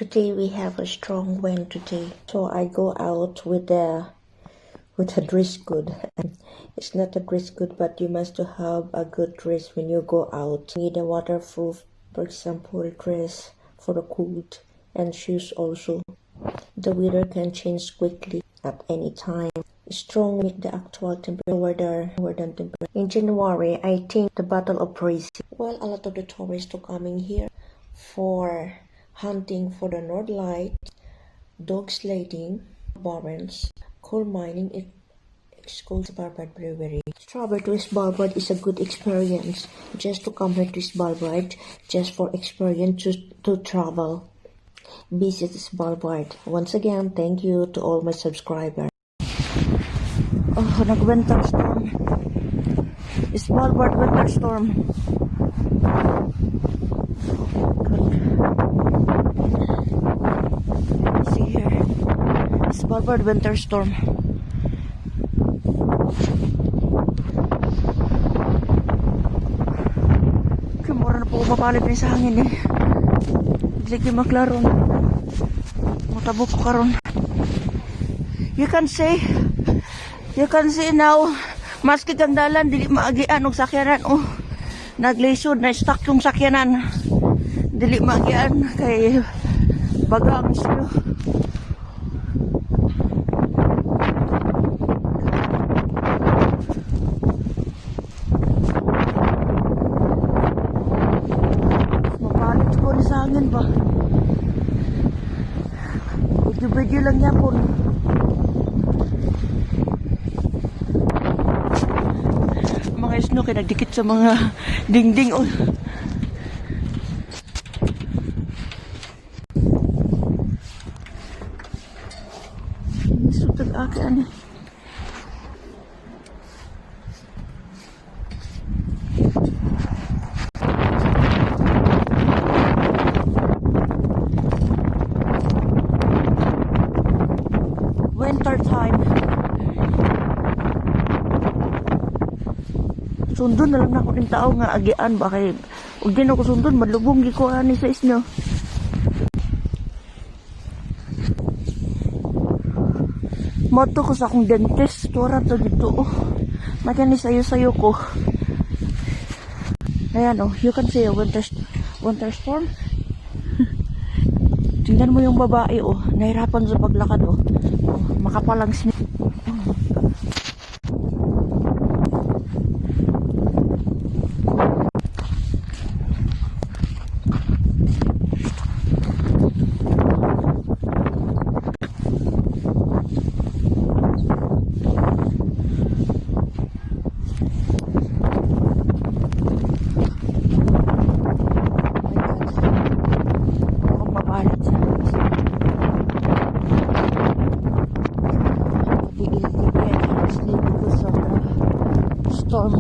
Today we have a strong wind today, so I go out with a dress good. It's not a dress good, but you must have a good dress when you go out. You need a waterproof, for example, dress for the cold, and shoes also. The weather can change quickly at any time. Strong make the actual temperature lower than temperature. In January, I think the battle of Brazil. Well, a lot of the tourists are coming here for hunting for the North Lights, dog sledding, barrens, coal mining. It's called Svalbard Brewery. Travel to Svalbard is a good experience. Just to come here to Svalbard, just for experience to travel. Visit Svalbard. Once again, thank you to all my subscribers. Oh, nag-winter storm. Svalbard winter storm. See here. Svalbard winter storm. Kumura na po mapalit na sa hangin eh. Lagi maklaron. Matabok ko karon. You can see now, maski kang dalan, dili maagian og sakyanan. Oh, naglisod, na-stuck yung sakyanan. Dili maagian, kay bagang sila. Mapalit ko ni sa hangin ba? Video lang yan po. Mga snow kaya nagdikit sa mga dingding. Oh. Sutag akin eh. Winter time. Sundon na lang na ako ng tao nga agian ba kay ug din ako sundon madlubong gi ko ani sa isnyo. Moto ko sa akong dentist tura to dito. Oh. Magani sayo ko. Ayan oh, you can see a winter storm. Tingnan mo yung babae oh, nahirapan sa paglakad oh. Oh, makapalang snake. Storm.